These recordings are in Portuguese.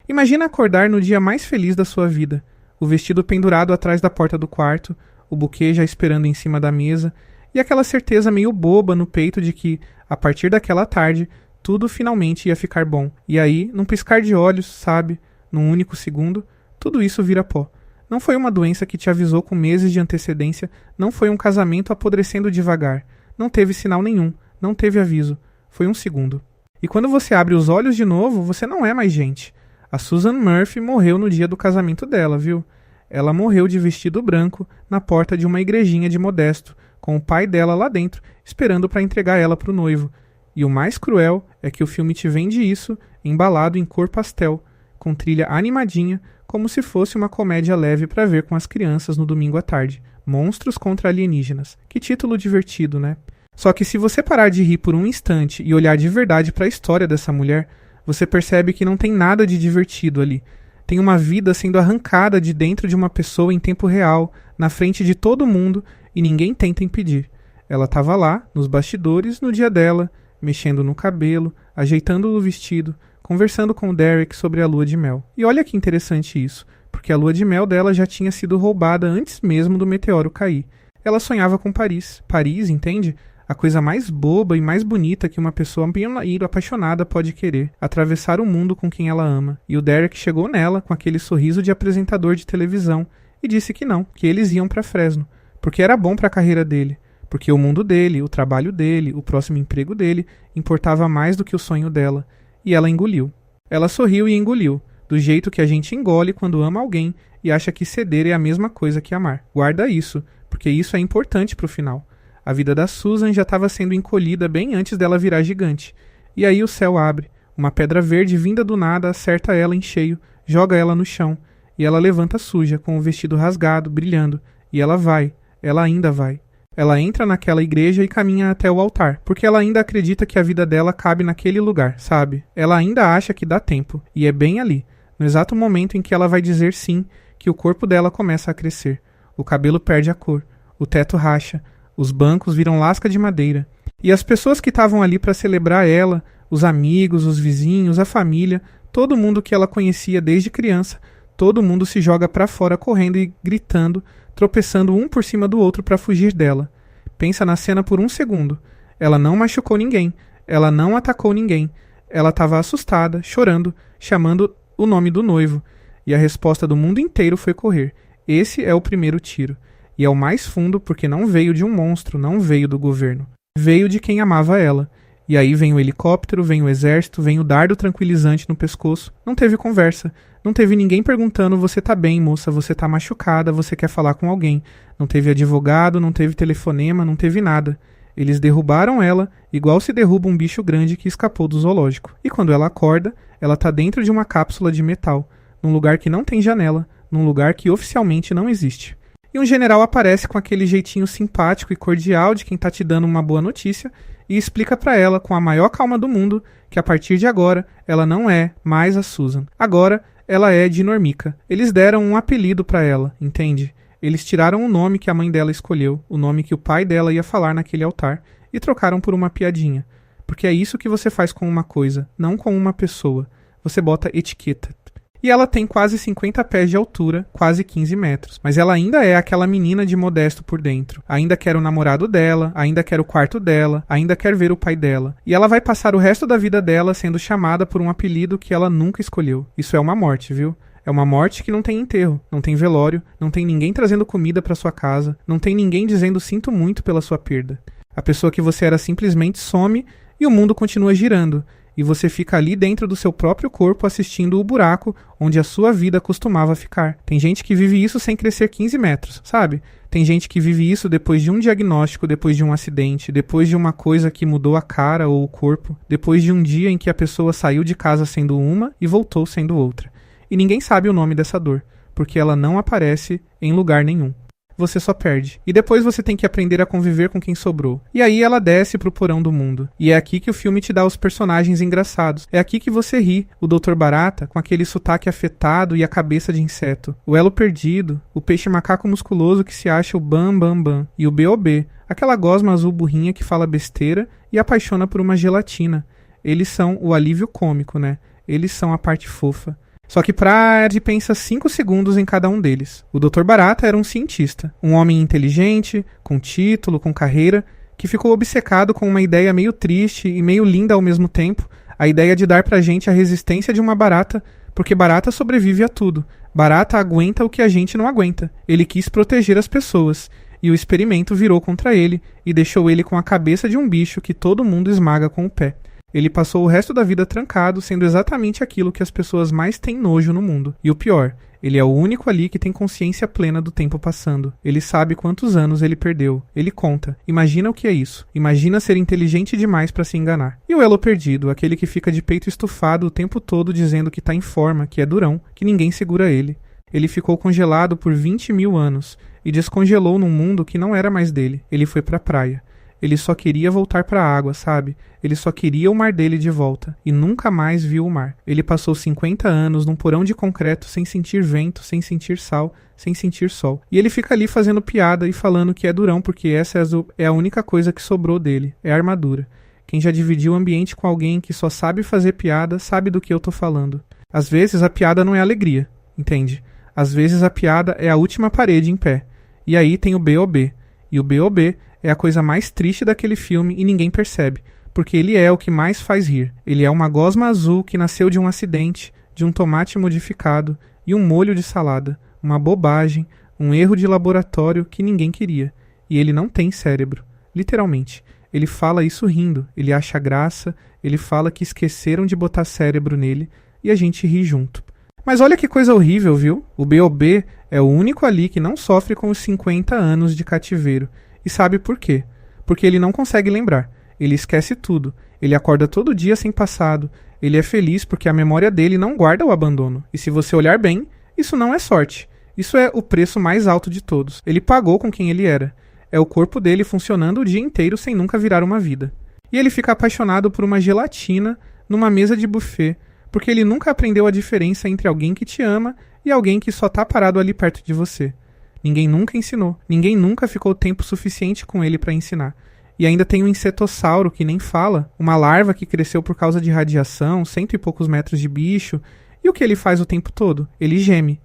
Imagina acordar no dia mais feliz da sua vida, o vestido pendurado atrás da porta do quarto, o buquê já esperando em cima da mesa, e aquela certeza meio boba no peito de que, a partir daquela tarde, tudo finalmente ia ficar bom. E aí, num piscar de olhos, sabe, num único segundo, tudo isso vira pó. Não foi uma doença que te avisou com meses de antecedência, não foi um casamento apodrecendo devagar, não teve sinal nenhum, não teve aviso, foi um segundo. E quando você abre os olhos de novo, você não é mais gente. A Susan Murphy morreu no dia do casamento dela, viu? Ela morreu de vestido branco na porta de uma igrejinha de Modesto, com o pai dela lá dentro, esperando para entregar ela pro noivo. E o mais cruel é que o filme te vende isso, embalado em cor pastel, com trilha animadinha, como se fosse uma comédia leve para ver com as crianças no domingo à tarde. Monstros contra alienígenas. Que título divertido, né? Só que se você parar de rir por um instante e olhar de verdade para a história dessa mulher, você percebe que não tem nada de divertido ali. Tem uma vida sendo arrancada de dentro de uma pessoa em tempo real, na frente de todo mundo, e ninguém tenta impedir. Ela estava lá, nos bastidores, no dia dela, mexendo no cabelo, ajeitando o vestido, conversando com o Derek sobre a lua de mel. E olha que interessante isso, porque a lua de mel dela já tinha sido roubada antes mesmo do meteoro cair. Ela sonhava com Paris. Paris, entende? A coisa mais boba e mais bonita que uma pessoa bem apaixonada pode querer. Atravessar o mundo com quem ela ama. E o Derek chegou nela com aquele sorriso de apresentador de televisão e disse que não, que eles iam para Fresno. Porque era bom para a carreira dele. Porque o mundo dele, o trabalho dele, o próximo emprego dele importava mais do que o sonho dela. E ela engoliu. Ela sorriu e engoliu, do jeito que a gente engole quando ama alguém e acha que ceder é a mesma coisa que amar. Guarda isso, porque isso é importante pro final. A vida da Susan já estava sendo encolhida bem antes dela virar gigante. E aí o céu abre. Uma pedra verde vinda do nada acerta ela em cheio, joga ela no chão. E ela levanta suja, com o vestido rasgado, brilhando. E ela vai. Ela ainda vai. Ela entra naquela igreja e caminha até o altar, porque ela ainda acredita que a vida dela cabe naquele lugar, sabe? Ela ainda acha que dá tempo. E é bem ali, no exato momento em que ela vai dizer sim, que o corpo dela começa a crescer. O cabelo perde a cor. O teto racha. Os bancos viram lasca de madeira. E as pessoas que estavam ali para celebrar ela, os amigos, os vizinhos, a família, todo mundo que ela conhecia desde criança, todo mundo se joga para fora correndo e gritando, tropeçando um por cima do outro para fugir dela. Pensa na cena por um segundo. Ela não machucou ninguém. Ela não atacou ninguém. Ela estava assustada, chorando, chamando o nome do noivo. E a resposta do mundo inteiro foi correr. Esse é o primeiro tiro. E é o mais fundo porque não veio de um monstro, não veio do governo. Veio de quem amava ela. E aí vem o helicóptero, vem o exército, vem o dardo tranquilizante no pescoço. Não teve conversa. Não teve ninguém perguntando, você tá bem, moça, você tá machucada, você quer falar com alguém. Não teve advogado, não teve telefonema, não teve nada. Eles derrubaram ela, igual se derruba um bicho grande que escapou do zoológico. E quando ela acorda, ela tá dentro de uma cápsula de metal, num lugar que não tem janela, num lugar que oficialmente não existe. E um general aparece com aquele jeitinho simpático e cordial de quem tá te dando uma boa notícia e explica pra ela com a maior calma do mundo que a partir de agora ela não é mais a Susan. Agora ela é Dinormica. Eles deram um apelido pra ela, entende? Eles tiraram o nome que a mãe dela escolheu, o nome que o pai dela ia falar naquele altar, e trocaram por uma piadinha. Porque é isso que você faz com uma coisa, não com uma pessoa. Você bota etiqueta. E ela tem quase 50 pés de altura, quase 15 metros. Mas ela ainda é aquela menina de Modesto por dentro. Ainda quer o namorado dela, ainda quer o quarto dela, ainda quer ver o pai dela. E ela vai passar o resto da vida dela sendo chamada por um apelido que ela nunca escolheu. Isso é uma morte, viu? É uma morte que não tem enterro, não tem velório, não tem ninguém trazendo comida pra sua casa, não tem ninguém dizendo sinto muito pela sua perda. A pessoa que você era simplesmente some e o mundo continua girando. E você fica ali dentro do seu próprio corpo assistindo o buraco onde a sua vida costumava ficar. Tem gente que vive isso sem crescer 15 metros, sabe? Tem gente que vive isso depois de um diagnóstico, depois de um acidente, depois de uma coisa que mudou a cara ou o corpo, depois de um dia em que a pessoa saiu de casa sendo uma e voltou sendo outra. E ninguém sabe o nome dessa dor, porque ela não aparece em lugar nenhum. Você só perde. E depois você tem que aprender a conviver com quem sobrou. E aí ela desce pro porão do mundo. E é aqui que o filme te dá os personagens engraçados. É aqui que você ri. O Dr. Barata, com aquele sotaque afetado e a cabeça de inseto. O Elo Perdido, o peixe macaco musculoso que se acha o Bam Bam Bam. E o B.O.B., aquela gosma azul burrinha que fala besteira e apaixona por uma gelatina. Eles são o alívio cômico, né? Eles são a parte fofa. Só que Praed pensa 5 segundos em cada um deles. O Dr. Barata era um cientista, um homem inteligente, com título, com carreira, que ficou obcecado com uma ideia meio triste e meio linda ao mesmo tempo, a ideia de dar pra gente a resistência de uma barata, porque barata sobrevive a tudo. Barata aguenta o que a gente não aguenta. Ele quis proteger as pessoas, e o experimento virou contra ele e deixou ele com a cabeça de um bicho que todo mundo esmaga com o pé. Ele passou o resto da vida trancado, sendo exatamente aquilo que as pessoas mais têm nojo no mundo. E o pior, ele é o único ali que tem consciência plena do tempo passando. Ele sabe quantos anos ele perdeu. Ele conta. Imagina o que é isso. Imagina ser inteligente demais pra se enganar. E o elo perdido, aquele que fica de peito estufado o tempo todo dizendo que tá em forma, que é durão, que ninguém segura ele. Ele ficou congelado por 20.000 anos e descongelou num mundo que não era mais dele. Ele foi pra praia. Ele só queria voltar pra água, sabe? Ele só queria o mar dele de volta. E nunca mais viu o mar. Ele passou 50 anos num porão de concreto sem sentir vento, sem sentir sal, sem sentir sol. E ele fica ali fazendo piada e falando que é durão porque essa é a única coisa que sobrou dele. É a armadura. Quem já dividiu o ambiente com alguém que só sabe fazer piada, sabe do que eu tô falando. Às vezes a piada não é alegria, entende? Às vezes a piada é a última parede em pé. E aí tem o B.O.B. E o B.O.B. é a coisa mais triste daquele filme e ninguém percebe, porque ele é o que mais faz rir. Ele é uma gosma azul que nasceu de um acidente, de um tomate modificado e um molho de salada, uma bobagem, um erro de laboratório que ninguém queria. E ele não tem cérebro, literalmente. Ele fala isso rindo, ele acha graça, ele fala que esqueceram de botar cérebro nele e a gente ri junto. Mas olha que coisa horrível, viu? O B.O.B. é o único ali que não sofre com os 50 anos de cativeiro. E sabe por quê? Porque ele não consegue lembrar. Ele esquece tudo. Ele acorda todo dia sem passado. Ele é feliz porque a memória dele não guarda o abandono. E se você olhar bem, isso não é sorte. Isso é o preço mais alto de todos. Ele pagou com quem ele era. É o corpo dele funcionando o dia inteiro sem nunca virar uma vida. E ele fica apaixonado por uma gelatina numa mesa de buffet, porque ele nunca aprendeu a diferença entre alguém que te ama e alguém que só tá parado ali perto de você. Ninguém nunca ensinou. Ninguém nunca ficou tempo suficiente com ele para ensinar. E ainda tem um insetossauro que nem fala, uma larva que cresceu por causa de radiação, 100 e poucos metros de bicho. E o que ele faz o tempo todo? Ele geme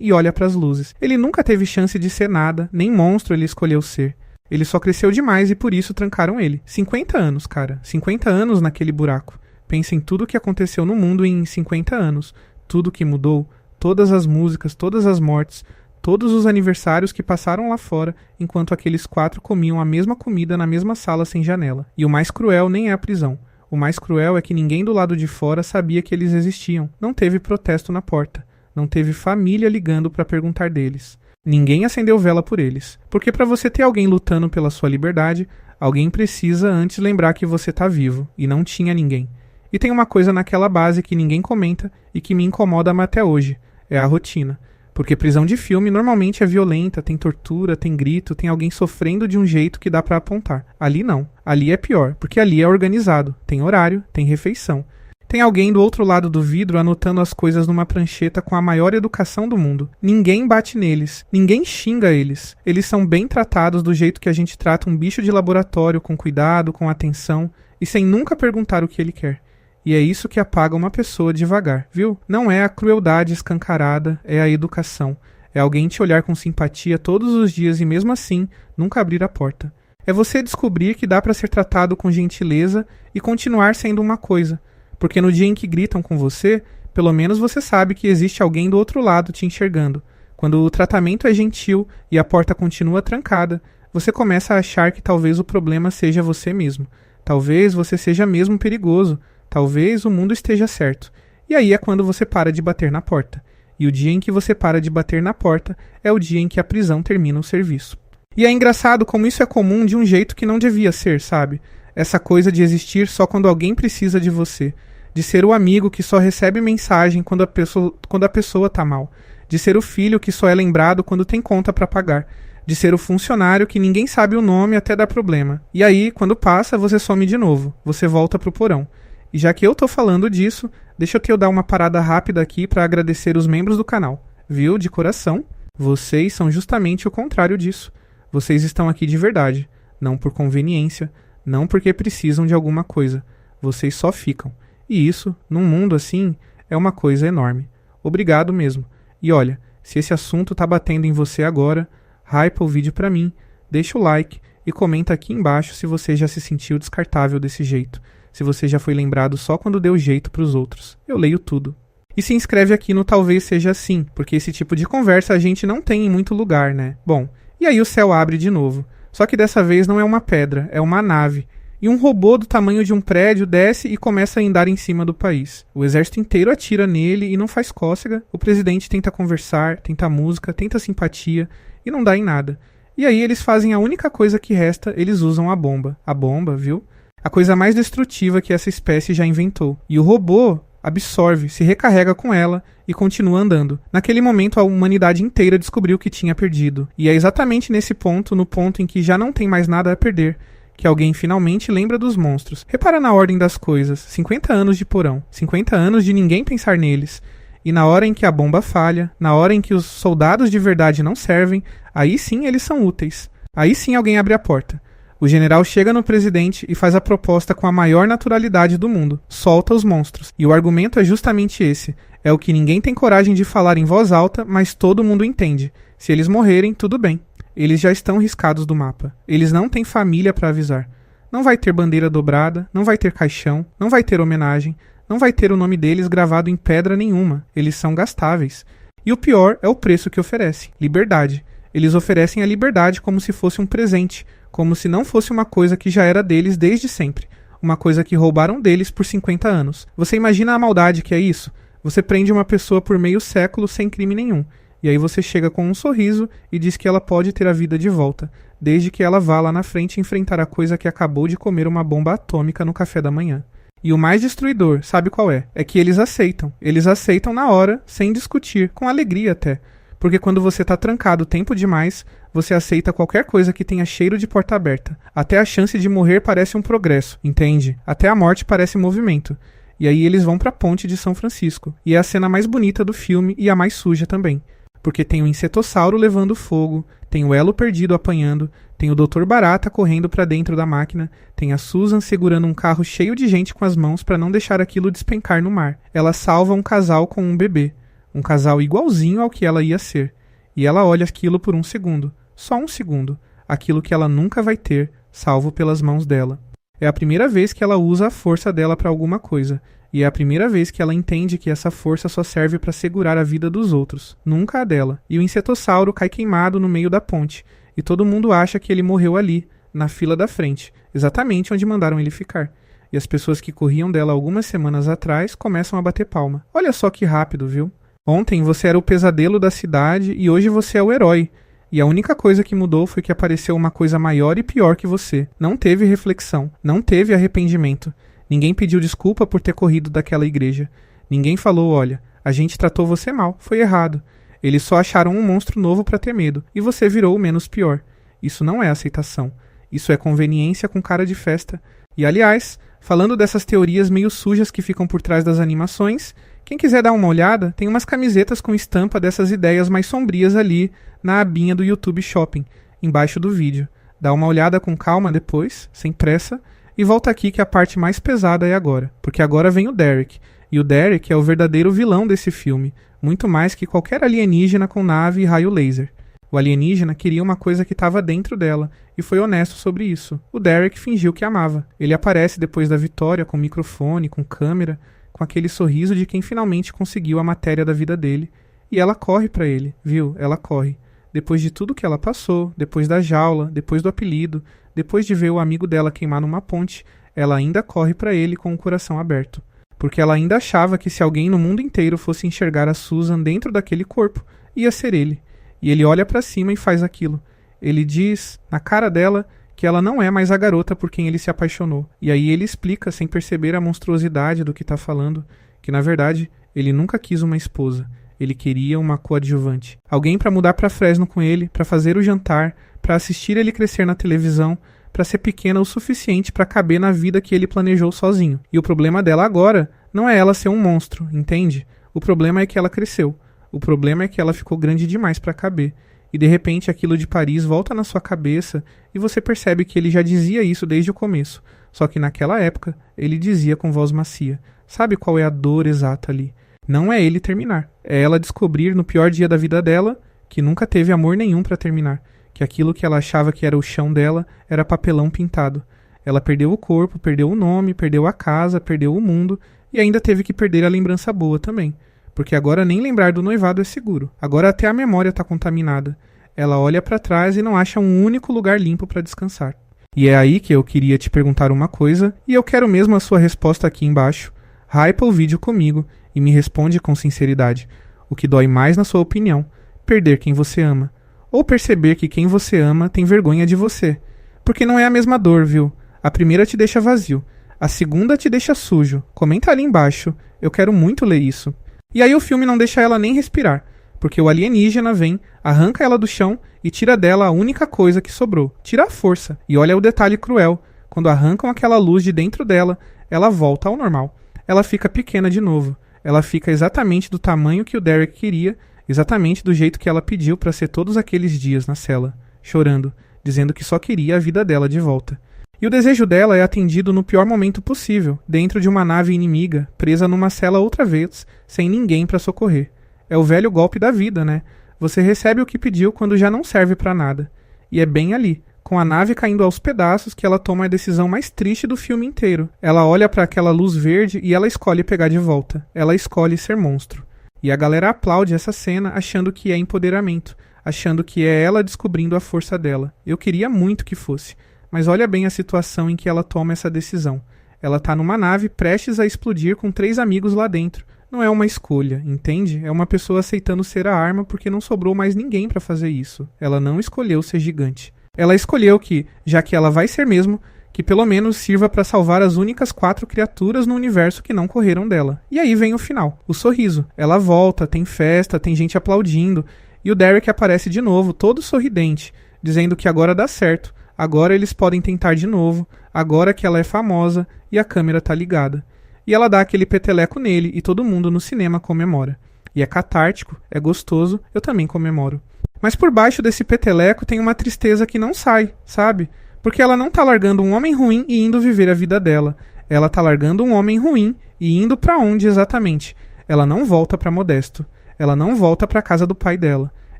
e olha para as luzes. Ele nunca teve chance de ser nada, nem monstro ele escolheu ser. Ele só cresceu demais e por isso trancaram ele. 50 anos, cara. 50 anos naquele buraco. Pensa em tudo que aconteceu no mundo em 50 anos. Tudo que mudou, todas as músicas, todas as mortes, todos os aniversários que passaram lá fora, enquanto aqueles 4 comiam a mesma comida na mesma sala sem janela. E o mais cruel nem é a prisão. O mais cruel é que ninguém do lado de fora sabia que eles existiam. Não teve protesto na porta. Não teve família ligando para perguntar deles. Ninguém acendeu vela por eles. Porque para você ter alguém lutando pela sua liberdade, alguém precisa antes lembrar que você tá vivo. E não tinha ninguém. E tem uma coisa naquela base que ninguém comenta e que me incomoda até hoje. É a rotina. Porque prisão de filme normalmente é violenta, tem tortura, tem grito, tem alguém sofrendo de um jeito que dá pra apontar. Ali não. Ali é pior, porque ali é organizado. Tem horário, tem refeição. Tem alguém do outro lado do vidro anotando as coisas numa prancheta com a maior educação do mundo. Ninguém bate neles. Ninguém xinga eles. Eles são bem tratados do jeito que a gente trata um bicho de laboratório, com cuidado, com atenção, e sem nunca perguntar o que ele quer. E é isso que apaga uma pessoa devagar, viu? Não é a crueldade escancarada, é a educação. É alguém te olhar com simpatia todos os dias e mesmo assim nunca abrir a porta. É você descobrir que dá pra ser tratado com gentileza e continuar sendo uma coisa. Porque no dia em que gritam com você, pelo menos você sabe que existe alguém do outro lado te enxergando. Quando o tratamento é gentil e a porta continua trancada, você começa a achar que talvez o problema seja você mesmo. Talvez você seja mesmo perigoso. Talvez o mundo esteja certo. E aí é quando você para de bater na porta. E o dia em que você para de bater na porta é o dia em que a prisão termina o serviço. E é engraçado como isso é comum de um jeito que não devia ser, sabe? Essa coisa de existir só quando alguém precisa de você. De ser o amigo que só recebe mensagem quando a pessoa tá mal. De ser o filho que só é lembrado quando tem conta pra pagar. De ser o funcionário que ninguém sabe o nome até dar problema. E aí, quando passa, você some de novo. Você volta pro porão. E já que eu tô falando disso, deixa eu dar uma parada rápida aqui para agradecer os membros do canal. Viu? De coração. Vocês são justamente o contrário disso. Vocês estão aqui de verdade. Não por conveniência. Não porque precisam de alguma coisa. Vocês só ficam. E isso, num mundo assim, é uma coisa enorme. Obrigado mesmo. E olha, se esse assunto tá batendo em você agora, hypa o vídeo pra mim, deixa o like e comenta aqui embaixo se você já se sentiu descartável desse jeito, se você já foi lembrado só quando deu jeito pros outros. Eu leio tudo. E se inscreve aqui no Talvez Seja Assim, porque esse tipo de conversa a gente não tem em muito lugar, né? Bom, e aí o céu abre de novo. Só que dessa vez não é uma pedra, é uma nave. E um robô do tamanho de um prédio desce e começa a andar em cima do país. O exército inteiro atira nele e não faz cócega. O presidente tenta conversar, tenta música, tenta simpatia e não dá em nada. E aí eles fazem a única coisa que resta, eles usam a bomba. A bomba, viu? A coisa mais destrutiva que essa espécie já inventou. E o robô absorve, se recarrega com ela e continua andando. Naquele momento, a humanidade inteira descobriu que tinha perdido. E é exatamente nesse ponto, no ponto em que já não tem mais nada a perder, que alguém finalmente lembra dos monstros. Repara na ordem das coisas. 50 anos de porão. 50 anos de ninguém pensar neles. E na hora em que a bomba falha, na hora em que os soldados de verdade não servem, aí sim eles são úteis. Aí sim alguém abre a porta. O general chega no presidente e faz a proposta com a maior naturalidade do mundo. Solta os monstros. E o argumento é justamente esse. É o que ninguém tem coragem de falar em voz alta, mas todo mundo entende. Se eles morrerem, tudo bem. Eles já estão riscados do mapa. Eles não têm família para avisar. Não vai ter bandeira dobrada, não vai ter caixão, não vai ter homenagem, não vai ter o nome deles gravado em pedra nenhuma. Eles são gastáveis. E o pior é o preço que oferecem. Liberdade. Eles oferecem a liberdade como se fosse um presente, como se não fosse uma coisa que já era deles desde sempre. Uma coisa que roubaram deles por 50 anos. Você imagina a maldade que é isso? Você prende uma pessoa por meio século sem crime nenhum. E aí você chega com um sorriso e diz que ela pode ter a vida de volta, desde que ela vá lá na frente enfrentar a coisa que acabou de comer uma bomba atômica no café da manhã. E o mais destruidor, sabe qual é? É que eles aceitam. Eles aceitam na hora, sem discutir, com alegria até. Porque quando você tá trancado tempo demais, você aceita qualquer coisa que tenha cheiro de porta aberta. Até a chance de morrer parece um progresso, entende? Até a morte parece movimento. E aí eles vão pra ponte de São Francisco. E é a cena mais bonita do filme e a mais suja também. Porque tem o insetossauro levando fogo, tem o Elo perdido apanhando, tem o Dr. Barata correndo pra dentro da máquina, tem a Susan segurando um carro cheio de gente com as mãos pra não deixar aquilo despencar no mar. Ela salva um casal com um bebê. Um casal igualzinho ao que ela ia ser. E ela olha aquilo por um segundo. Só um segundo. Aquilo que ela nunca vai ter, salvo pelas mãos dela. É a primeira vez que ela usa a força dela pra alguma coisa. E é a primeira vez que ela entende que essa força só serve pra segurar a vida dos outros, nunca a dela. E o insetossauro cai queimado no meio da ponte. E todo mundo acha que ele morreu ali, na fila da frente, exatamente onde mandaram ele ficar. E as pessoas que corriam dela algumas semanas atrás começam a bater palma. Olha só que rápido, viu? Ontem você era o pesadelo da cidade e hoje você é o herói. E a única coisa que mudou foi que apareceu uma coisa maior e pior que você. Não teve reflexão, não teve arrependimento. Ninguém pediu desculpa por ter corrido daquela igreja. Ninguém falou, olha, a gente tratou você mal, foi errado. Eles só acharam um monstro novo pra ter medo, e você virou o menos pior. Isso não é aceitação. Isso é conveniência com cara de festa. E aliás, falando dessas teorias meio sujas que ficam por trás das animações, quem quiser dar uma olhada, tem umas camisetas com estampa dessas ideias mais sombrias ali na abinha do YouTube Shopping, embaixo do vídeo. Dá uma olhada com calma depois, sem pressa, e volta aqui que a parte mais pesada é agora, porque agora vem o Derek. E o Derek é o verdadeiro vilão desse filme, muito mais que qualquer alienígena com nave e raio laser. O alienígena queria uma coisa que estava dentro dela, e foi honesto sobre isso. O Derek fingiu que amava. Ele aparece depois da vitória com microfone, com câmera, com aquele sorriso de quem finalmente conseguiu a matéria da vida dele. E ela corre pra ele, viu? Ela corre. Depois de tudo que ela passou, depois da jaula, depois do apelido, depois de ver o amigo dela queimar numa ponte, ela ainda corre pra ele com o coração aberto. Porque ela ainda achava que se alguém no mundo inteiro fosse enxergar a Susan dentro daquele corpo, ia ser ele. E ele olha pra cima e faz aquilo. Ele diz, na cara dela, que ela não é mais a garota por quem ele se apaixonou. E aí ele explica, sem perceber a monstruosidade do que tá falando, que na verdade ele nunca quis uma esposa. Ele queria uma coadjuvante. Alguém pra mudar pra Fresno com ele, pra fazer o jantar, pra assistir ele crescer na televisão, pra ser pequena o suficiente pra caber na vida que ele planejou sozinho. E o problema dela agora não é ela ser um monstro, entende? O problema é que ela cresceu. O problema é que ela ficou grande demais pra caber. E de repente aquilo de Paris volta na sua cabeça e você percebe que ele já dizia isso desde o começo. Só que naquela época ele dizia com voz macia. Sabe qual é a dor exata ali? Não é ele terminar. É ela descobrir no pior dia da vida dela que nunca teve amor nenhum pra terminar. Que aquilo que ela achava que era o chão dela era papelão pintado. Ela perdeu o corpo, perdeu o nome, perdeu a casa, perdeu o mundo e ainda teve que perder a lembrança boa também. Porque agora nem lembrar do noivado é seguro. Agora até a memória tá contaminada. Ela olha pra trás e não acha um único lugar limpo pra descansar. E é aí que eu queria te perguntar uma coisa, e eu quero mesmo a sua resposta aqui embaixo. Hypa o vídeo comigo e me responde com sinceridade. O que dói mais na sua opinião? Perder quem você ama. Ou perceber que quem você ama tem vergonha de você. Porque não é a mesma dor, viu? A primeira te deixa vazio. A segunda te deixa sujo. Comenta ali embaixo. Eu quero muito ler isso. E aí o filme não deixa ela nem respirar. Porque o alienígena vem, arranca ela do chão e tira dela a única coisa que sobrou. Tira a força. E olha o detalhe cruel. Quando arrancam aquela luz de dentro dela, ela volta ao normal. Ela fica pequena de novo. Ela fica exatamente do tamanho que o Derek queria, exatamente do jeito que ela pediu para ser todos aqueles dias na cela, chorando, dizendo que só queria a vida dela de volta. E o desejo dela é atendido no pior momento possível, dentro de uma nave inimiga, presa numa cela outra vez, sem ninguém para socorrer. É o velho golpe da vida, né? Você recebe o que pediu quando já não serve para nada. E é bem ali, com a nave caindo aos pedaços, que ela toma a decisão mais triste do filme inteiro. Ela olha para aquela luz verde e ela escolhe pegar de volta. Ela escolhe ser monstro. E a galera aplaude essa cena achando que é empoderamento, achando que é ela descobrindo a força dela. Eu queria muito que fosse. Mas olha bem a situação em que ela toma essa decisão. Ela tá numa nave prestes a explodir com 3 amigos lá dentro. Não é uma escolha, entende? É uma pessoa aceitando ser a arma porque não sobrou mais ninguém pra fazer isso. Ela não escolheu ser gigante. Ela escolheu que, já que ela vai ser mesmo, que pelo menos sirva pra salvar as únicas 4 criaturas no universo que não correram dela. E aí vem o final, o sorriso. Ela volta, tem festa, tem gente aplaudindo, e o Derek aparece de novo, todo sorridente, dizendo que agora dá certo. Agora eles podem tentar de novo, agora que ela é famosa e a câmera tá ligada. E ela dá aquele peteleco nele e todo mundo no cinema comemora. E é catártico, é gostoso, eu também comemoro. Mas por baixo desse peteleco tem uma tristeza que não sai, sabe? Porque ela não tá largando um homem ruim e indo viver a vida dela. Ela tá largando um homem ruim e indo pra onde exatamente? Ela não volta pra Modesto. Ela não volta pra casa do pai dela.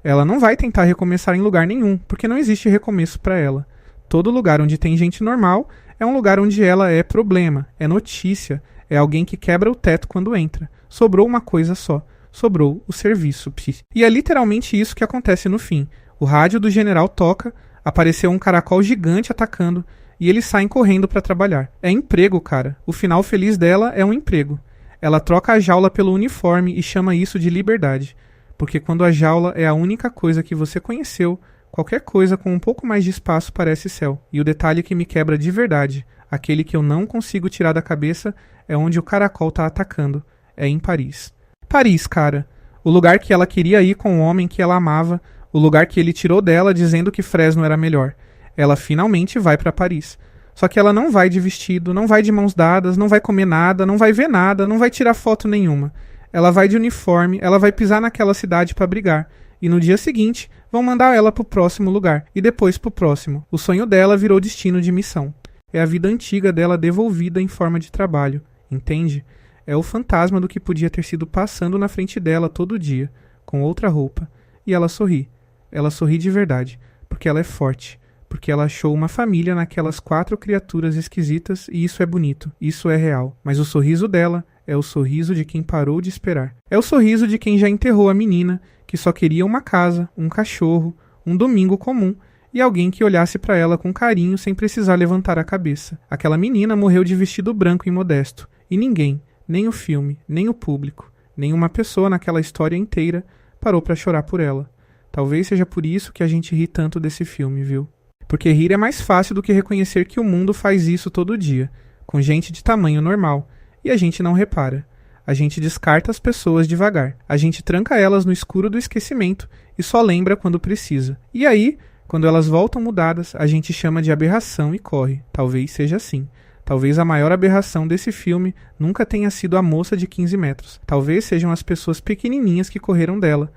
Ela não vai tentar recomeçar em lugar nenhum, porque não existe recomeço pra ela. Todo lugar onde tem gente normal é um lugar onde ela é problema, é notícia, é alguém que quebra o teto quando entra. Sobrou uma coisa só. Sobrou o serviço. E é literalmente isso que acontece no fim. O rádio do general toca, apareceu um caracol gigante atacando, e eles saem correndo para trabalhar. É emprego, cara. O final feliz dela é um emprego. Ela troca a jaula pelo uniforme e chama isso de liberdade. Porque quando a jaula é a única coisa que você conheceu, qualquer coisa com um pouco mais de espaço parece céu. E o detalhe que me quebra de verdade, aquele que eu não consigo tirar da cabeça, é onde o caracol tá atacando. É em Paris. Paris, cara. O lugar que ela queria ir com o homem que ela amava, o lugar que ele tirou dela dizendo que Fresno era melhor. Ela finalmente vai pra Paris. Só que ela não vai de vestido, não vai de mãos dadas, não vai comer nada, não vai ver nada, não vai tirar foto nenhuma. Ela vai de uniforme, ela vai pisar naquela cidade pra brigar. E no dia seguinte, vão mandar ela pro próximo lugar, e depois pro próximo. O sonho dela virou destino de missão. É a vida antiga dela devolvida em forma de trabalho, entende? É o fantasma do que podia ter sido passando na frente dela todo dia, com outra roupa. E ela sorri. Ela sorri de verdade, porque ela é forte, porque ela achou uma família naquelas 4 criaturas esquisitas e isso é bonito, isso é real. Mas o sorriso dela é o sorriso de quem parou de esperar. É o sorriso de quem já enterrou a menina, que só queria uma casa, um cachorro, um domingo comum e alguém que olhasse para ela com carinho sem precisar levantar a cabeça. Aquela menina morreu de vestido branco e modesto, e ninguém, nem o filme, nem o público, nem uma pessoa naquela história inteira parou para chorar por ela. Talvez seja por isso que a gente ri tanto desse filme, viu? Porque rir é mais fácil do que reconhecer que o mundo faz isso todo dia, com gente de tamanho normal, e a gente não repara. A gente descarta as pessoas devagar. A gente tranca elas no escuro do esquecimento e só lembra quando precisa. E aí, quando elas voltam mudadas, a gente chama de aberração e corre. Talvez seja assim. Talvez a maior aberração desse filme nunca tenha sido a moça de 15 metros. Talvez sejam as pessoas pequenininhas que correram dela.